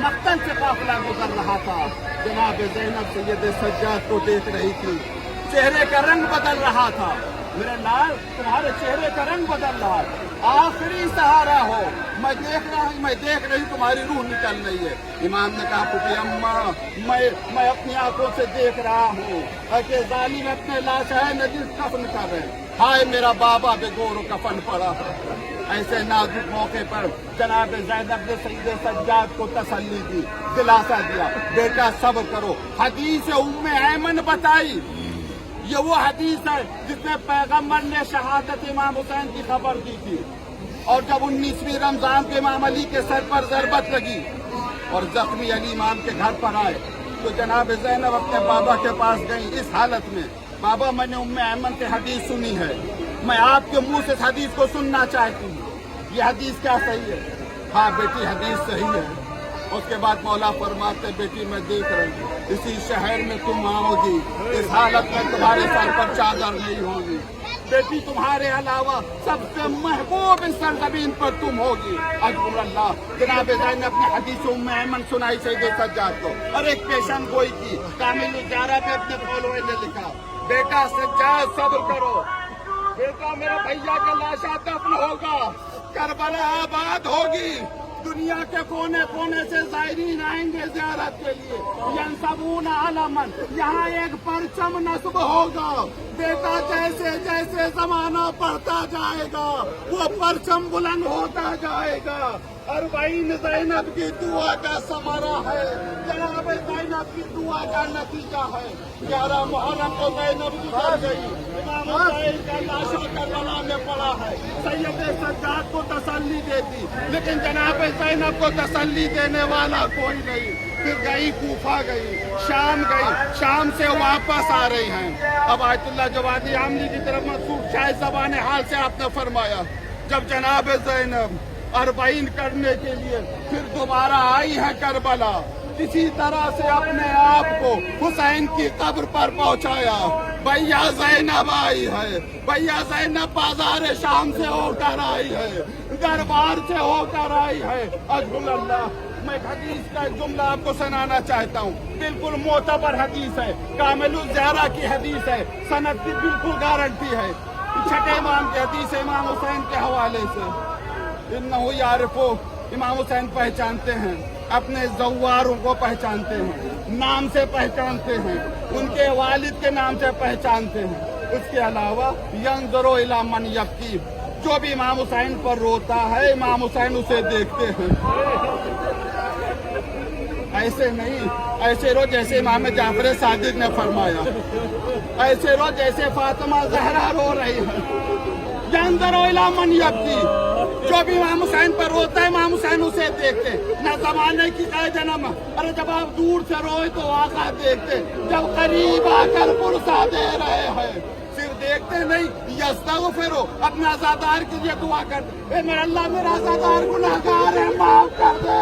मक्तल से काफिला गुजर रहा था। जनाब ज़ैनब सैयद सज्जाद को देख रही थी, चेहरे का रंग बदल रहा था। मेरे लाल, तुम्हारे चेहरे का रंग बदल रहा है, आखिरी सहारा हो। मैं देख रही तुम्हारी रूह निकल रही है। इमाम ने कहा, पुटी अम्मा, मैं अपनी आंखों से देख रहा हूँ कि जालिम अपने लाशें नदी कफन कर रहे हैं। हाय मेरा बाबा बेगोर कफन पड़ा है। ऐसे नाजुक मौके पर जनाब ज़ैनब ने सैयद सज्जाद को तसल्ली दी, दिलासा दिया, बेटा सब्र करो। हदीस उम्मे ऐमन बताई, ये वो हदीस है जिसमें पैगम्बर ने शहादत इमाम हुसैन की खबर दी थी। और जब 19वीं रमजान के इमाम अली के सर पर ज़रबत लगी और जख्मी अली इमाम के घर पर आए, तो जनाब ज़ैनब अपने बाबा के पास गई इस हालत में, बाबा मैंने उम्मे ऐमन से हदीस सुनी है, मैं आपके मुंह से इस हदीस को सुनना चाहती हूँ, ये हदीस क्या सही है? हाँ बेटी हदीस सही है। उसके बाद मौला फरमाते, बेटी मैं देख रही हूँ इसी शहर में तुम आओगी, इस हालत में तुम्हारे सर पर चादर नहीं होगी, बेटी तुम्हारे अलावा सबसे महबूब इस सरजमीन पर तुम होगी। अल्लाह। जनाब ज़ैनब ने अपनी हदीस उम्मे ऐमन सुनाई सैयद सज्जाद को, और एक पेशन गोई की। कामिल उजारा पे अपने फॉलोअर ने लिखा, बेटा सज्जाद सब्र करो, बेटा मेरा भैया का लाशा दफन होगा, करबला आबाद होगी, दुनिया के कोने कोने से ज़ायरीन आएंगे ज़ियारत के लिए। यंसबून आलमन, यहाँ एक परचम नस्ब होगा, बेटा जैसे जैसे जमाना बढ़ता जाएगा वो परचम बुलंद होता जाएगा। अरबाइन ज़ैनब की दुआ का समारा है, जनाब ज़ैनब की दुआ का नतीजा है। 11 मुहर्रम को ज़ैनब गुजर गई, इमाम हुसैन का लाशा करबला में पड़ा है। सैयद सज्जाद को तसल्ली देती, लेकिन जनाब ज़ैनब को तसल्ली देने वाला कोई नहीं। फिर गई कूफा गई, शाम गई, शाम से वापस आ रही हैं। अब आयतुल्लाह जवादी आमली की तरफ मंसूब शायद ज़बान हाल से आपने फरमाया, जब जनाब ज़ैनब अरबाइन करने के लिए फिर दोबारा आई है करबला, किसी तरह से अपने आप को हुसैन की कब्र पर पहुंचाया। भैया ज़ैनब आई है, भैया ज़ैनब बाजार शाम से होकर आई है, दरबार से होकर आई है। अल्लाह, मैं एक हदीस का एक जुमला आपको सुनाना चाहता हूँ, बिल्कुल मोतबर हदीस है, कामिलुल ज़हरा की हदीस है, सनद की बिल्कुल गारंटी है। छठे इमाम की हदीस है इमाम हुसैन के हवाले से। इन्नहु यारिफो, इमाम हुसैन पहचानते हैं, अपने जव्वारों को पहचानते हैं, नाम से पहचानते हैं, उनके वालिद के नाम से पहचानते हैं। उसके अलावा यंज़ुरु इला मन यब्की, जो भी इमाम हुसैन पर रोता है इमाम हुसैन उसे देखते हैं। ऐसे नहीं, ऐसे रो जैसे इमाम जाफर सादिक ने फरमाया, ऐसे रो जैसे फातिमा ज़हरा रो रही है। यंज़ुरु इला मन यब्की, जो भी इमाम हुसैन पर रोता है इमाम हुसैन उसे देखते। न जमाने की कहे जन्म, अरे जब आप दूर से रोए तो आका देखते, जब करीब आकर पुरसा दे रहे हैं सिर्फ देखते नहीं, यस्तग़फिरु, अपने आज़ादार के लिए दुआ करते, मेरा अल्लाह मेरा आज़ादार गुनाहगार है माफ कर दे।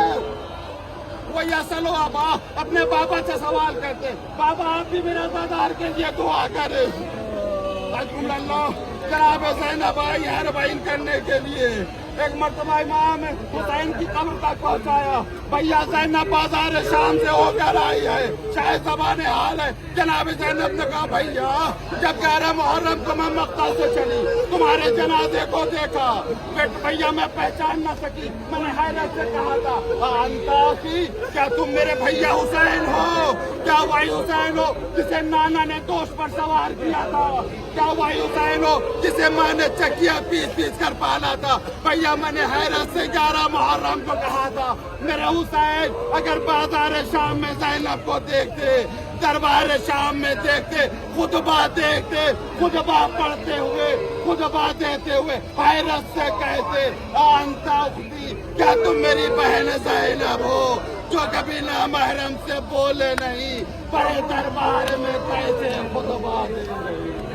वो यसलो अबा, अपने बाबा से सवाल करते, बाबा आप भी मेरे आज़ादार के लिए दुआ करें। अल्लाह, जनाब ज़ैनब आई अरबाइन करने के लिए, एक मर्तबा इमाम हुसैन की कब्र तक पहुंचाया। भैया ज़ैनब बाजार शाम से होकर आई है, शायद ज़बाने हाल है। जनाब ज़ैनब ने कहा, भैया जब 11 मुहर्रम को मैं मक्का से चली तुम्हारे जनाजे को देखा, भैया मैं पहचान न सकी, मैंने हैरत से कहा था, अंतासी, क्या तुम मेरे भैया हुसैन हो? क्या वही हुसैन हो जिसे नाना ने दोस्त पर सवार किया था? क्या वही हुसैन हो जिसे माँ ने चकिया पीस पीस कर पाला था? भैया मैंने हैरत से 11 मुहर्रम को कहा था, मेरे हुसैन अगर बाजार शाम में ज़ैनब को देखते, दरबार शाम में देखते, खुतबा देखते, खुतबा पढ़ते हुए, खुतबा देते हुए हैरत से कहते, अंता उख्ती, क्या तुम मेरी बहन ज़ैनब हो जो कभी नामहरम से बोले नहीं, बड़े दरबार में कैसे खुतबा दे रही?